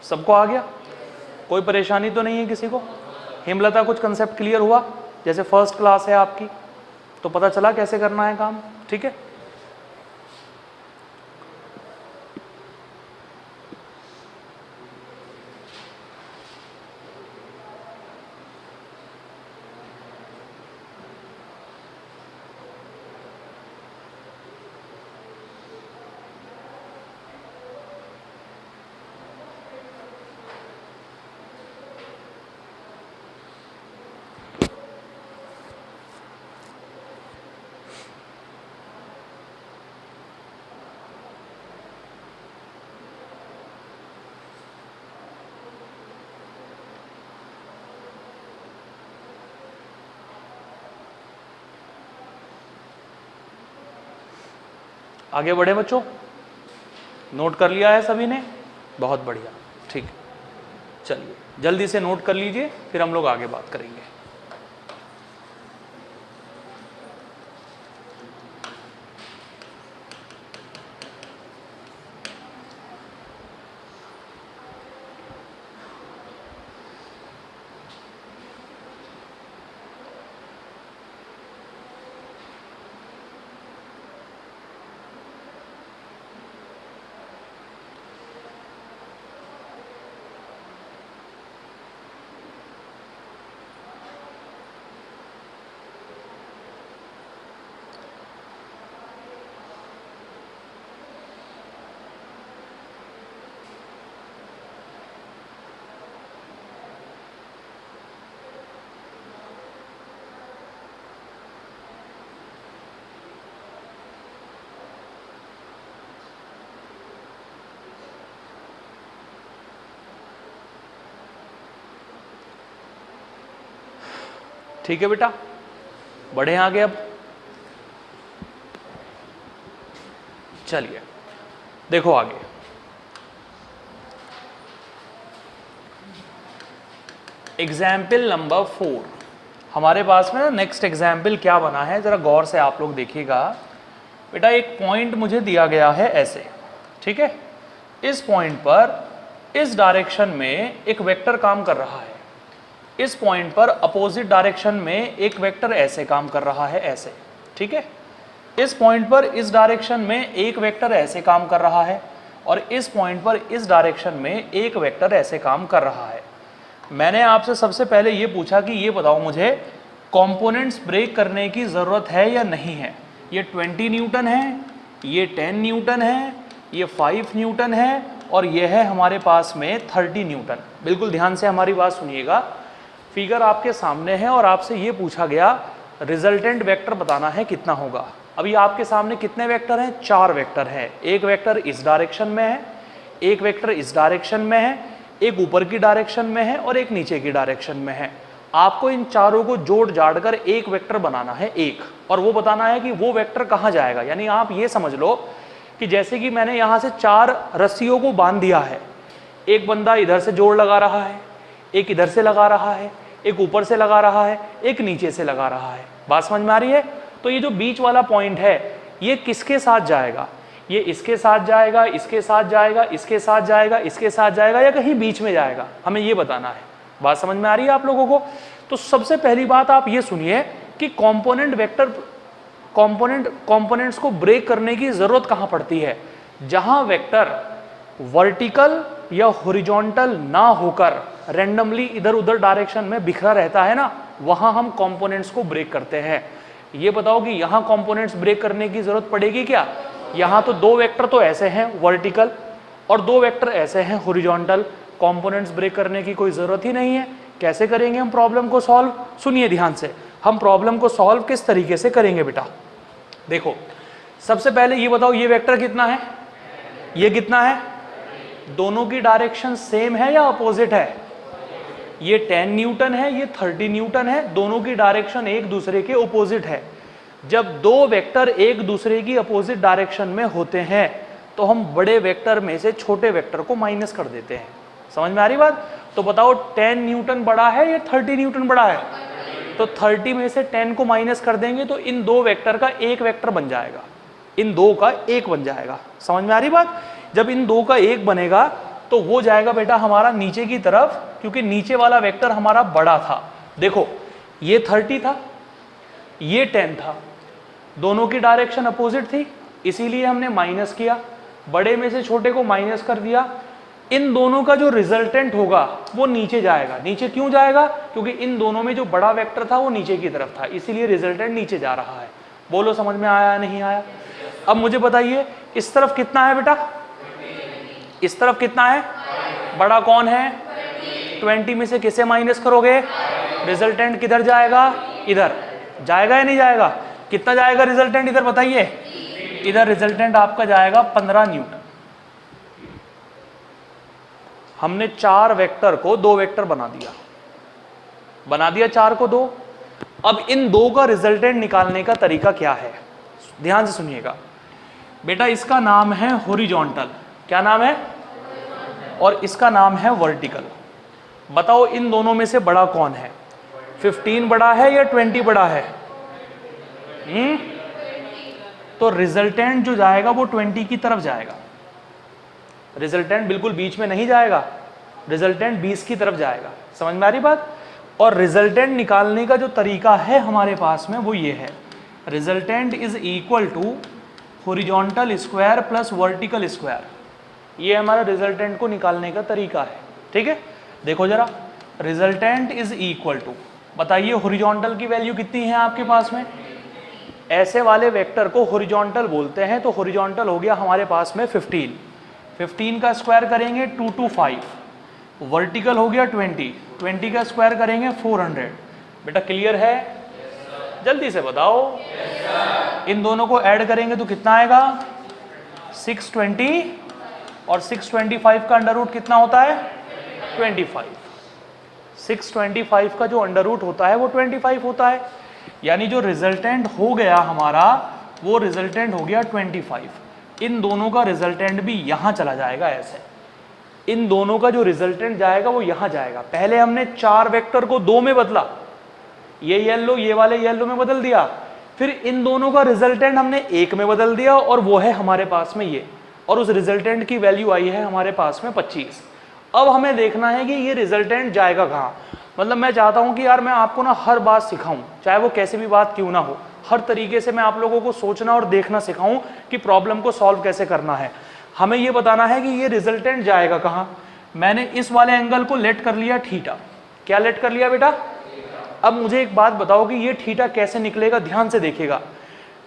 सबको आ गया, कोई परेशानी तो नहीं है किसी को। हेमलता कुछ कंसेप्ट क्लियर हुआ, जैसे फर्स्ट क्लास है आपकी तो पता चला कैसे करना है काम, ठीक है। आगे बढ़े बच्चों, नोट कर लिया है सभी ने, बहुत बढ़िया, ठीक है। चलिए जल्दी से नोट कर लीजिए, फिर हम लोग आगे बात करेंगे। ठीक है बेटा, बढ़े आगे अब। चलिए देखो आगे, एग्जाम्पल नंबर 4 हमारे पास में। नेक्स्ट एग्जाम्पल क्या बना है जरा गौर से आप लोग देखिएगा बेटा। एक पॉइंट मुझे दिया गया है ऐसे, ठीक है। इस पॉइंट पर इस डायरेक्शन में एक वेक्टर काम कर रहा है, इस पॉइंट पर अपोजिट डायरेक्शन में एक वेक्टर ऐसे काम कर रहा है, ऐसे, ठीक है। इस पॉइंट पर इस डायरेक्शन में एक वेक्टर ऐसे काम कर रहा है और इस पॉइंट पर इस डायरेक्शन में एक वेक्टर ऐसे काम कर रहा है। मैंने आपसे सबसे पहले ये पूछा कि ये बताओ मुझे कंपोनेंट्स ब्रेक करने की ज़रूरत है या नहीं है। ये 20 न्यूटन है, ये 10 न्यूटन है, ये 5 न्यूटन है और ये है हमारे पास में 30 न्यूटन। बिल्कुल ध्यान से हमारी बात सुनिएगा। फिगर आपके सामने है और आपसे ये पूछा गया रिजल्टेंट वेक्टर बताना है कितना होगा। अभी आपके सामने कितने वेक्टर हैं? 4 वेक्टर हैं। एक वेक्टर इस डायरेक्शन में है, एक वेक्टर इस डायरेक्शन में है, एक ऊपर की डायरेक्शन में है और एक नीचे की डायरेक्शन में है। आपको इन चारों को जोड़ जाड़ कर एक वेक्टर बनाना है एक, और वो बताना है कि वो वेक्टर कहाँ जाएगा। यानी आप ये समझ लो कि जैसे कि मैंने यहाँ से 4 रस्सियों को बांध दिया है, एक बंदा इधर से जोड़ लगा रहा है, एक इधर से लगा रहा है, एक ऊपर से लगा रहा है, एक नीचे से लगा रहा है। बात समझ में आ रही है? तो ये जो बीच वाला पॉइंट है ये किसके साथ जाएगा? ये इसके साथ जाएगा, इसके साथ जाएगा, इसके साथ जाएगा, इसके साथ जाएगा या कहीं बीच में जाएगा, हमें ये बताना है। बात समझ में आ रही है आप लोगों को? तो सबसे पहली बात आप ये सुनिए कि कंपोनेंट वेक्टर कंपोनेंट्स को ब्रेक करने की जरूरत कहाँ पड़ती है? जहां वेक्टर वर्टिकल या हॉरिजॉन्टल ना होकर रैंडमली इधर उधर डायरेक्शन में बिखरा रहता है ना, वहां हम कंपोनेंट्स को ब्रेक करते हैं। ये बताओ कि यहां कंपोनेंट्स ब्रेक करने की जरूरत पड़ेगी क्या? यहाँ तो 2 वेक्टर तो ऐसे हैं वर्टिकल और 2 वेक्टर ऐसे हैं हॉरिजॉन्टल, कंपोनेंट्स ब्रेक करने की कोई ज़रूरत ही नहीं है। कैसे करेंगे हम प्रॉब्लम को सॉल्व? सुनिए ध्यान से, हम प्रॉब्लम को सॉल्व किस तरीके से करेंगे बेटा। देखो सबसे पहले ये बताओ ये वेक्टर कितना है, ये कितना है? दोनों की डायरेक्शन सेम है या अपोजिट है? ये 10 न्यूटन है, ये 30 न्यूटन है, दोनों की डायरेक्शन एक दूसरे के अपोजिट है। जब 2 वेक्टर एक दूसरे की अपोजिट डायरेक्शन में होते हैं तो हम बड़े वेक्टर में से छोटे वेक्टर को माइनस कर देते हैं। समझ में आ रही बात? तो बताओ 10 न्यूटन बड़ा है या 30 न्यूटन बड़ा है? तो 30 में से 10 को माइनस कर देंगे तो इन 2 वेक्टर का एक वेक्टर बन जाएगा, इन 2 का एक बन जाएगा। समझ में आ रही बात? जब इन 2 का एक बनेगा तो वो जाएगा बेटा हमारा नीचे की तरफ, क्योंकि नीचे वाला वेक्टर हमारा बड़ा था। देखो ये 30 था, ये 10 था, दोनों की डायरेक्शन अपोजिट थी, इसीलिए हमने माइनस किया, बड़े में से छोटे को माइनस कर दिया। इन दोनों का जो रिजल्टेंट होगा वो नीचे जाएगा। नीचे क्यों जाएगा? क्योंकि इन दोनों में जो बड़ा वेक्टर था वो नीचे की तरफ था, इसीलिए रिजल्टेंट नीचे जा रहा है। बोलो समझ में आया नहीं आया? अब मुझे बताइए इस तरफ कितना है बेटा? इस तरफ कितना है? बड़ा कौन है? 20 में से किसे माइनस करोगे? रिजल्टेंट किधर जाएगा? इधर जाएगा या नहीं जाएगा? कितना जाएगा रिजल्टेंट इधर बताइए? इधर रिजल्टेंट आपका जाएगा 15 न्यूटन। हमने 4 वेक्टर को 2 वेक्टर बना दिया, 4 को 2। अब इन 2 का रिजल्टेंट निकालने का तरीका क्या है? ध्यान से सुनिएगा बेटा। इसका नाम है हॉरिजॉन्टल। क्या नाम है? और इसका नाम है वर्टिकल। बताओ इन दोनों में से बड़ा कौन है? 15 बड़ा है या 20 बड़ा है? तो रिजल्टेंट जो जाएगा वो 20 की तरफ जाएगा। रिजल्टेंट बिल्कुल बीच में नहीं जाएगा, रिजल्टेंट 20 की तरफ जाएगा। समझ में आ रही बात? और रिजल्टेंट निकालने का जो तरीका है हमारे पास में वो ये है, resultant is equal to horizontal square plus vertical square. ये हमारा रिजल्टेंट को निकालने का तरीका है। ठीक है, देखो जरा, रिजल्टेंट इज इक्वल टू, बताइए हॉरिजॉन्टल की वैल्यू कितनी है आपके पास में? ऐसे वाले वेक्टर को हॉरिजॉन्टल बोलते हैं, तो हॉरिजॉन्टल हो गया हमारे पास में 15। 15 का स्क्वायर करेंगे 225, वर्टिकल हो गया 20, 20 का स्क्वायर करेंगे 400। बेटा क्लियर है? जल्दी से बताओ। इन दोनों को ऐड करेंगे तो कितना आएगा? 620, और 625 का अंडर रूट कितना होता है? 25। 625 का जो अंडर रूट होता है वो 25 होता है, यानी जो रिजल्टेंट हो गया हमारा वो रिजल्टेंट हो गया 25। इन दोनों का रिजल्टेंट भी यहाँ चला जाएगा ऐसे, इन दोनों का जो रिजल्टेंट जाएगा वो यहाँ जाएगा। पहले हमने 4 वेक्टर को 2 में बदला, ये येलो ये वाले येलो में बदल दिया, फिर इन दोनों का रिजल्टेंट हमने 1 में बदल दिया और वो है हमारे पास में ये, और उस रिजल्टेंट की वैल्यू आई है हमारे पास में 25। अब हमें देखना है कि ये रिजल्टेंट जाएगा कहाँ। मतलब मैं चाहता हूँ कि यार मैं आपको ना हर बात सिखाऊं, चाहे वो कैसी भी बात क्यों ना हो, हर तरीके से मैं आप लोगों को सोचना और देखना सिखाऊं कि प्रॉब्लम को सॉल्व कैसे करना है। हमें ये बताना है कि ये रिजल्टेंट जाएगा कहाँ। मैंने इस वाले एंगल को लेट कर लिया थीटा। क्या लेट कर लिया बेटा? अब मुझे एक बात बताओ कि ये थीटा कैसे निकलेगा, ध्यान से देखिएगा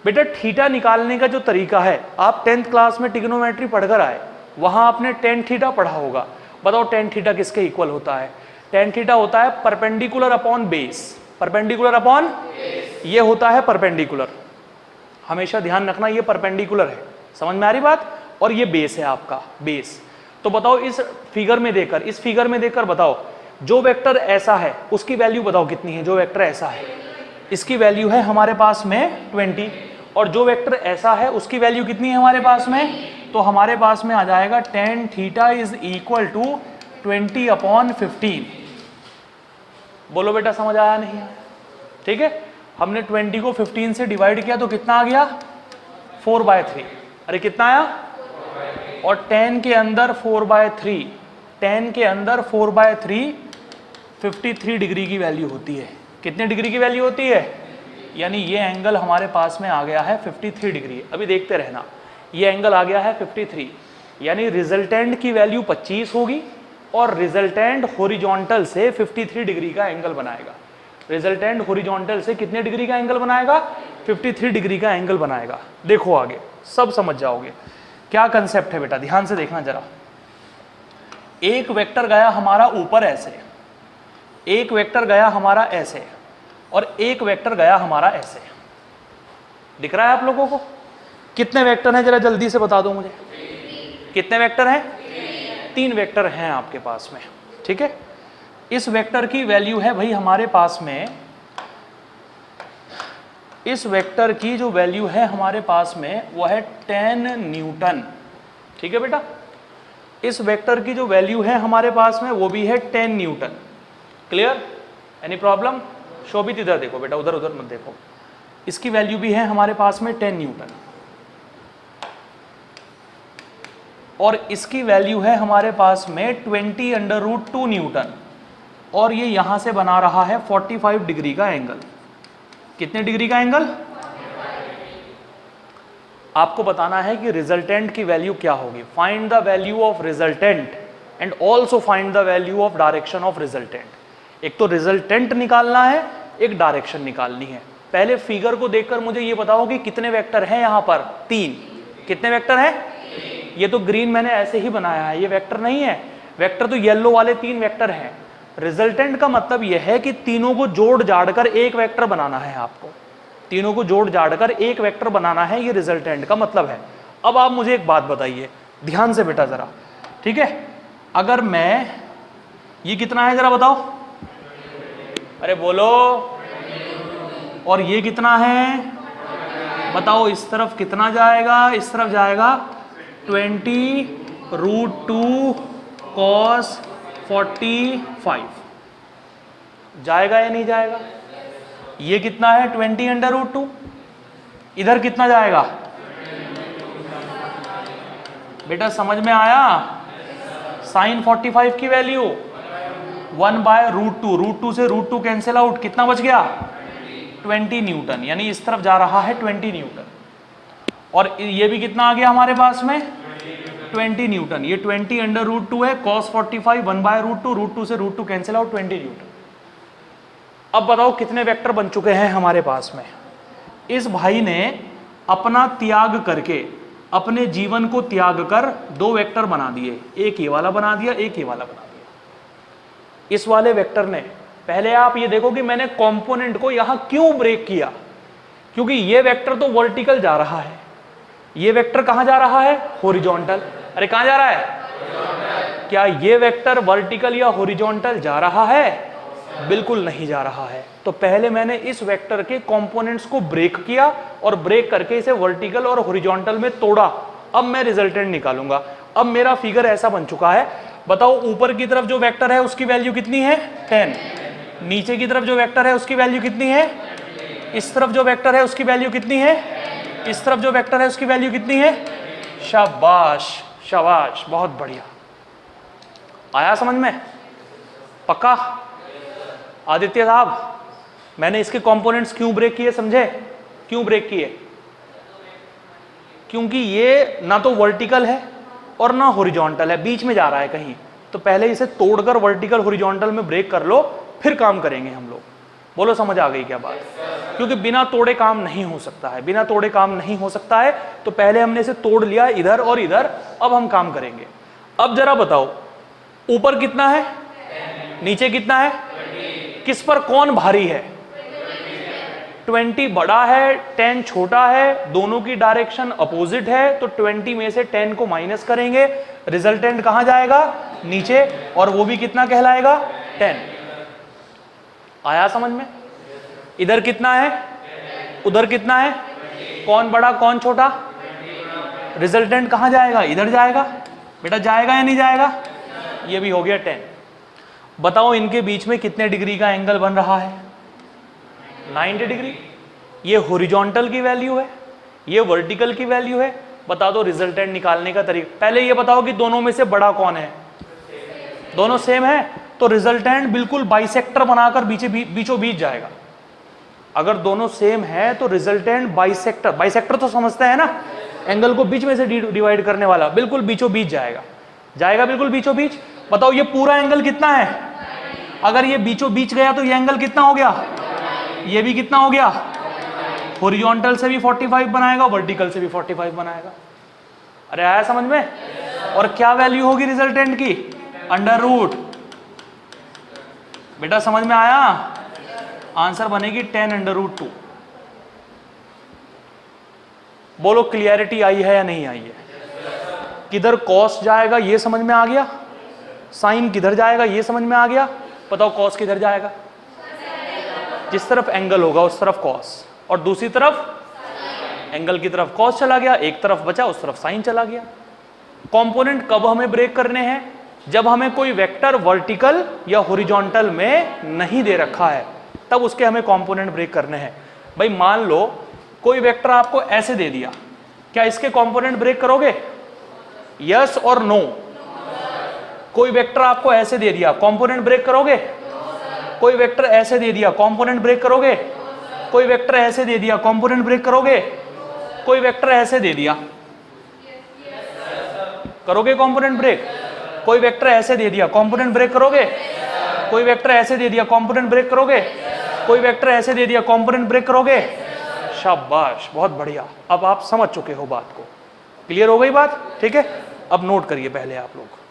बेटा। थीटा निकालने का जो तरीका है, आप 10th क्लास में ट्रिग्नोमेट्री पढ़कर आए, वहां आपने टेन थीटा पढ़ा होगा। बताओ टेन थीटा किसके इक्वल होता है? टेन थीटा होता है perpendicular upon base. Perpendicular upon ये होता है परपेंडिकुलर, हमेशा ध्यान रखना ये परपेंडिकुलर है, समझ में आ रही बात? और ये बेस है आपका बेस। तो बताओ इस फिगर में देकर, इस फिगर में देकर बताओ जो वेक्टर ऐसा है उसकी वैल्यू बताओ कितनी है। जो वेक्टर ऐसा है इसकी वैल्यू है हमारे पास में 20, और जो वेक्टर ऐसा है उसकी वैल्यू कितनी है हमारे पास में? तो हमारे पास में आ जाएगा tan theta is equal to 20/15। बोलो बेटा समझ आया नहीं आया? ठीक है, हमने 20 को 15 से डिवाइड किया तो कितना आ गया? 4/3। अरे कितना आया? और 10 के अंदर 4/3, 10 के अंदर 4/3 53 डिग्री की वैल्यू होती है। कितने डिग्री की वैल्यू होती है? यानी ये एंगल हमारे पास में आ गया है 53 डिग्री। अभी देखते रहना, ये एंगल आ गया है 53, यानी रिजल्टेंट की वैल्यू 25 होगी और रिजल्टेंट हॉरिजॉन्टल से 53 डिग्री का एंगल बनाएगा। रिजल्टेंट हॉरिजॉन्टल से कितने डिग्री का एंगल बनाएगा? 53 डिग्री का एंगल बनाएगा। देखो आगे सब समझ जाओगे क्या कंसेप्ट है बेटा, ध्यान से देखना जरा। एक वेक्टर गया हमारा ऊपर ऐसे, एक वेक्टर गया हमारा ऐसे, और एक वेक्टर गया हमारा ऐसे। दिख रहा है आप लोगों को? कितने वेक्टर हैं जरा जल्दी से बता दो मुझे। कितने वेक्टर हैं? 3 वेक्टर हैं आपके पास में। ठीक है, इस वेक्टर की वैल्यू है भाई हमारे पास में, इस वेक्टर की जो वैल्यू है हमारे पास में वो है 10 न्यूटन। ठीक है बेटा, इस वेक्टर की जो वैल्यू है हमारे पास में वो भी है 10 newton. Clear? Any problem? Shobhit इधर देखो बेटा, उधर उधर मत देखो। इसकी वैल्यू भी है हमारे पास में 10 न्यूटन, और इसकी वैल्यू है हमारे पास में 20√2 न्यूटन, और ये यहां से बना रहा है 45 डिग्री का एंगल। कितने डिग्री का एंगल? आपको बताना है कि रिजल्टेंट की वैल्यू क्या होगी। Find the value of resultant and also find the value of direction of resultant. एक तो रिजल्टेंट निकालना है, एक डायरेक्शन निकालनी है। पहले फिगर को देखकर मुझे ये बताओ कि कितने वेक्टर हैं यहाँ पर? 3। कितने वेक्टर हैं? ये तो ग्रीन मैंने ऐसे ही बनाया है, ये वेक्टर नहीं है। वेक्टर तो येलो वाले 3 वेक्टर हैं। रिजल्टेंट का मतलब यह है कि तीनों को जोड़ जाड़कर एक वेक्टर बनाना है आपको, तीनों को जोड़ जाड़कर एक वेक्टर बनाना है, ये रिजल्टेंट का मतलब है। अब आप मुझे एक बात बताइए ध्यान से बेटा जरा, ठीक है? अगर मैं, ये कितना है जरा बताओ, अरे बोलो, और ये कितना है बताओ, इस तरफ कितना जाएगा? इस तरफ जाएगा 20√2 cos 45। जाएगा या नहीं जाएगा? ये कितना है 20√2, इधर कितना जाएगा बेटा? समझ में आया? साइन 45 की वैल्यू 1/√2, √2 से √2 कैंसिल आउट, कितना बच गया? 20 न्यूटन, यानी इस तरफ जा रहा है 20 न्यूटन, और ये भी कितना आ गया हमारे पास में? 20 न्यूटन। ये 20√2 है, cos 45 1/√2, √2 से √2 कैंसिल आउट, 20 न्यूटन। अब बताओ कितने वेक्टर बन चुके हैं हमारे पास में? इस भाई ने अपना त्याग करके, अपने जीवन को त्याग कर 2 वेक्टर बना दिए, एक ये वाला बना दिया, एक ये वाला बना दिया। इस वाले वेक्टर ने, पहले आप ये देखो कि मैंने कंपोनेंट को यहां क्यों ब्रेक किया, क्योंकि ये वेक्टर तो वर्टिकल जा रहा है, ये वेक्टर कहां जा रहा है? हॉरिजॉन्टल। अरे कहां जा रहा है? क्या ये वेक्टर वर्टिकल या हॉरिजॉन्टल जा रहा है? बिल्कुल नहीं जा रहा है। तो पहले मैंने इस वेक्टर के कंपोनेंट्स को ब्रेक किया और ब्रेक करके इसे वर्टिकल और हॉरिजॉन्टल में तोड़ा। अब मैं रिजल्टेंट निकालूंगा। अब मेरा फिगर ऐसा बन चुका है। बताओ ऊपर की तरफ जो वेक्टर है उसकी वैल्यू कितनी है 10, नीचे की तरफ जो वेक्टर है उसकी वैल्यू कितनी है, इस तरफ जो वेक्टर है उसकी वैल्यू कितनी है, इस तरफ जो वेक्टर है उसकी वैल्यू कितनी है। शाबाश शाबाश, बहुत बढ़िया। आया समझ में? पक्का? आदित्य साहब, मैंने इसके कंपोनेंट्स क्यों ब्रेक किए समझे? क्यों ब्रेक किए? क्योंकि ये ना तो वर्टिकल है और ना हॉरिजॉन्टल है, बीच में जा रहा है कहीं। तो पहले इसे तोड़कर वर्टिकल हॉरिजॉन्टल में ब्रेक कर लो, फिर काम करेंगे हम लोग। बोलो समझ आ गई क्या बात? क्योंकि बिना तोड़े काम नहीं हो सकता है, बिना तोड़े काम नहीं हो सकता है। तो पहले हमने इसे तोड़ लिया इधर और इधर, अब हम काम करेंगे। अब जरा बताओ, ऊपर कितना है, नीचे कितना है, किस पर कौन भारी है? 20 बड़ा है, 10 छोटा है, दोनों की डायरेक्शन अपोजिट है। तो 20 में से 10 को माइनस करेंगे, रिजल्टेंट कहां जाएगा? नीचे। और वो भी कितना कहलाएगा? 10। आया समझ में? इधर कितना है, उधर कितना है, कौन बड़ा कौन छोटा? रिजल्टेंट कहां जाएगा? इधर जाएगा। बेटा जाएगा या नहीं जाएगा? ये भी हो गया 10। बताओ इनके बीच में कितने डिग्री का एंगल बन रहा है? 90 डिग्री। ये हॉरिजॉन्टल की वैल्यू है, ये वर्टिकल की वैल्यू है। बता दो रिजल्टेंट निकालने का तरीका। पहले ये बताओ कि दोनों में से बड़ा कौन है? दोनों सेम है, तो रिजल्टेंट बिल्कुल बाइसेक्टर बनाकर बीचों बीच जाएगा। अगर दोनों सेम है तो रिजल्टेंट बाइसेक्टर, बाइसेक्टर तो समझते हैं ना, एंगल को बीच में से डिवाइड करने वाला, बिल्कुल बीचों बीच जाएगा। जाएगा बिल्कुल बीचों बीच। बताओ ये पूरा एंगल कितना है? अगर ये बीचों बीच गया तो ये एंगल कितना हो गया? ये भी कितना हो गया? हॉरिजॉन्टल से भी 45 बनाएगा, वर्टिकल से भी 45 बनाएगा। अरे आया समझ में? और क्या वैल्यू होगी रिजल्टेंट की? Under root. बेटा समझ में आया? आंसर बनेगी 10 अंडर रूट 2। बोलो क्लियरिटी आई है या नहीं आई है? किधर कॉस जाएगा ये समझ में आ गया, साइन किधर जाएगा ये समझ में आ गया। बताओ कॉस किधर जाएगा? जिस तरफ एंगल होगा उस तरफ कॉस, और दूसरी तरफ एंगल की तरफ कॉस चला गया, एक तरफ बचा उस तरफ साइन चला गया। कंपोनेंट कब हमें ब्रेक करने हैं? जब हमें कोई वेक्टर वर्टिकल या हॉरिजॉन्टल में नहीं दे रखा है, तब उसके हमें कंपोनेंट ब्रेक करने हैं। भाई मान लो कोई वेक्टर आपको ऐसे दे दिया, क्या इसके कंपोनेंट ब्रेक करोगे? यस और नो? कोई वेक्टर आपको ऐसे दे दिया, कंपोनेंट ब्रेक करोगे? कोई वेक्टर ऐसे दे दिया, कंपोनेंट ब्रेक करोगे? कोई वेक्टर ऐसे दे दिया, कंपोनेंट ब्रेक करोगे? कोई वेक्टर ऐसे दे दिया, करोगे कंपोनेंट ब्रेक? कोई वेक्टर ऐसे दे दिया, कंपोनेंट ब्रेक करोगे? कोई वेक्टर ऐसे दे दिया, कंपोनेंट ब्रेक करोगे? कोई वेक्टर ऐसे दे दिया, कंपोनेंट ब्रेक करोगे? शाबाश, बहुत बढ़िया। अब आप समझ चुके हो बात को, क्लियर हो गई बात? ठीक है, अब नोट करिए पहले आप लोग।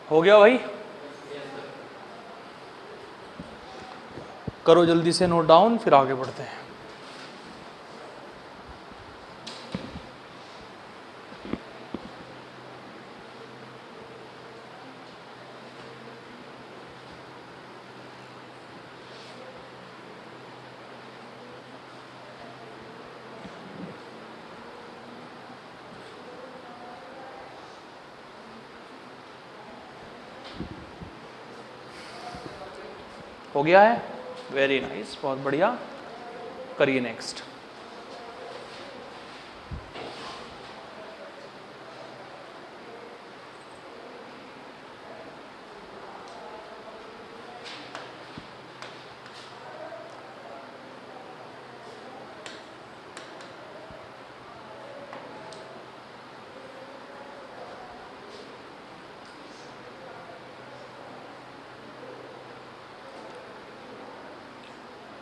हो गया भाई? करो जल्दी से नोट डाउन, फिर आगे बढ़ते हैं। हो गया है, वेरी नाइस, बहुत बढ़िया, करिए नेक्स्ट।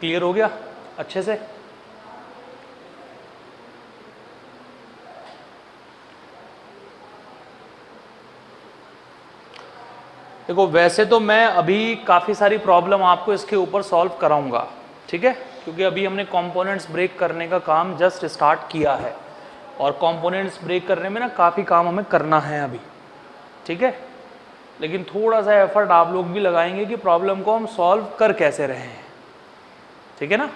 क्लियर हो गया अच्छे से? देखो वैसे तो मैं अभी काफ़ी सारी प्रॉब्लम आपको इसके ऊपर सॉल्व कराऊंगा, ठीक है, क्योंकि अभी हमने कंपोनेंट्स ब्रेक करने का काम जस्ट स्टार्ट किया है और कंपोनेंट्स ब्रेक करने में ना काफ़ी काम हमें करना है अभी, ठीक है, लेकिन थोड़ा सा एफर्ट आप लोग भी लगाएंगे कि प्रॉब्लम को हम सॉल्व कर कैसे रहे हैं, ठीक है ना।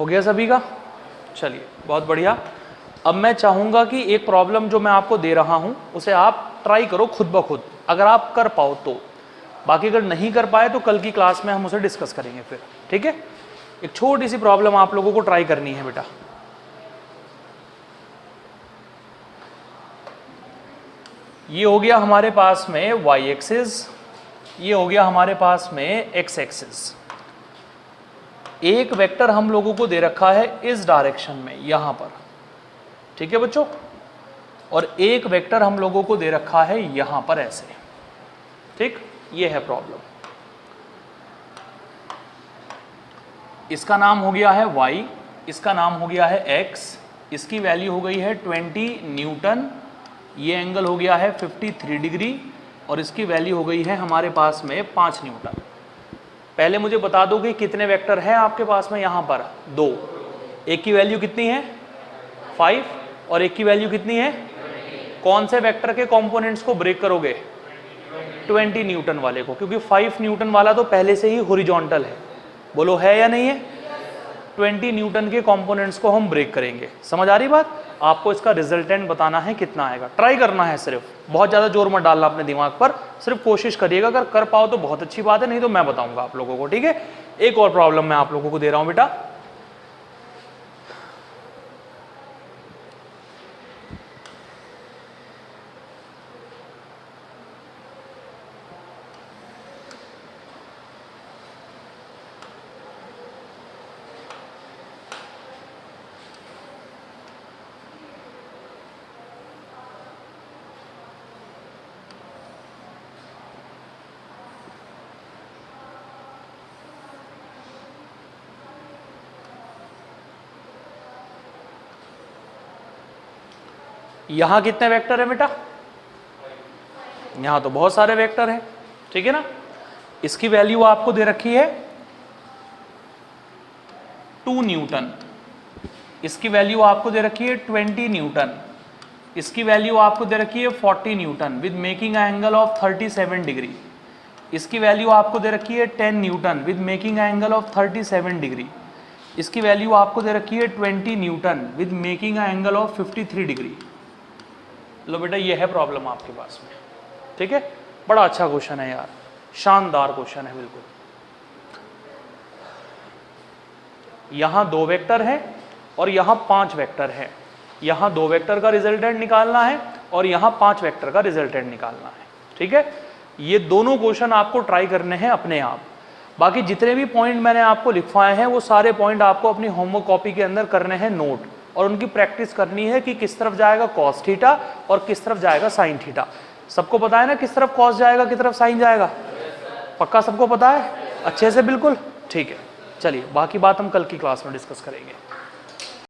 हो गया सभी का? चलिए बहुत बढ़िया। अब मैं चाहूँगा कि एक प्रॉब्लम जो मैं आपको दे रहा हूँ उसे आप ट्राई करो खुद ब खुद, अगर आप कर पाओ तो, बाकी अगर नहीं कर पाए तो कल की क्लास में हम उसे डिस्कस करेंगे फिर, ठीक है। एक छोटी सी प्रॉब्लम आप लोगों को ट्राई करनी है बेटा। ये हो गया हमारे पास में y एक्सिस, ये हो गया हमारे पास में x एक्सिस। एक वेक्टर हम लोगों को दे रखा है इस डायरेक्शन में यहां पर, ठीक है बच्चों, और एक वेक्टर हम लोगों को दे रखा है यहां पर ऐसे, ठीक, ये है प्रॉब्लम। इसका नाम हो गया है y, इसका नाम हो गया है x, इसकी वैल्यू हो गई है 20 न्यूटन, ये एंगल हो गया है 53 डिग्री और इसकी वैल्यू हो गई है हमारे पास में 5 न्यूटन। पहले मुझे बता दो कि कितने वेक्टर हैं आपके पास में यहाँ पर? 2। एक की वैल्यू कितनी है? 5 और एक की वैल्यू कितनी है? कौन से वेक्टर के कंपोनेंट्स को ब्रेक करोगे? 20 न्यूटन वाले को, क्योंकि 5 न्यूटन वाला तो पहले से ही हॉरिजॉन्टल है। बोलो है या नहीं है? 20 न्यूटन के कंपोनेंट्स को हम ब्रेक करेंगे। समझ आ रही बात? आपको इसका रिजल्टेंट बताना है कितना आएगा, ट्राई करना है, सिर्फ बहुत ज़्यादा जोर मत डालना अपने दिमाग पर, सिर्फ कोशिश करिएगा। अगर कर पाओ तो बहुत अच्छी बात है, नहीं तो मैं बताऊंगा आप लोगों को, ठीक है। एक और प्रॉब्लम मैं आप लोगों को दे रहा हूं बेटा। यहां कितने वेक्टर है बेटा? यहां तो बहुत सारे वेक्टर हैं, ठीक है ना। इसकी वैल्यू आपको दे रखी है 2 न्यूटन, इसकी वैल्यू आपको दे रखी है 20 न्यूटन, इसकी वैल्यू आपको दे रखी है 40 newton with making angle of 37 degree, इसकी वैल्यू आपको दे रखी है 10 newton with making angle of 37 degree, इसकी वैल्यू आपको दे रखी है 20 newton with making angle of 53 degree. लो बेटा ये है प्रॉब्लम आपके पास में, ठीक है। बड़ा अच्छा क्वेश्चन है यार, शानदार क्वेश्चन है बिल्कुल। यहां 2 वेक्टर है और यहां 5 वेक्टर है। यहां 2 वेक्टर का रिजल्टेंट निकालना है और यहां 5 वेक्टर का रिजल्टेंट निकालना है, ठीक है। ये दोनों क्वेश्चन आपको ट्राई करने हैं अपने आप। बाकी जितने भी पॉइंट मैंने आपको लिखवाए हैं वो सारे पॉइंट आपको अपनी होमवर्क कॉपी के अंदर करने हैं नोट, और उनकी प्रैक्टिस करनी है कि किस तरफ जाएगा कॉस थीटा और किस तरफ जाएगा साइन थीटा। सबको पता है ना किस तरफ कॉस जाएगा किस तरफ साइन जाएगा? पक्का सबको पता है अच्छे से? बिल्कुल ठीक है। चलिए बाकी बात हम कल की क्लास में डिस्कस करेंगे।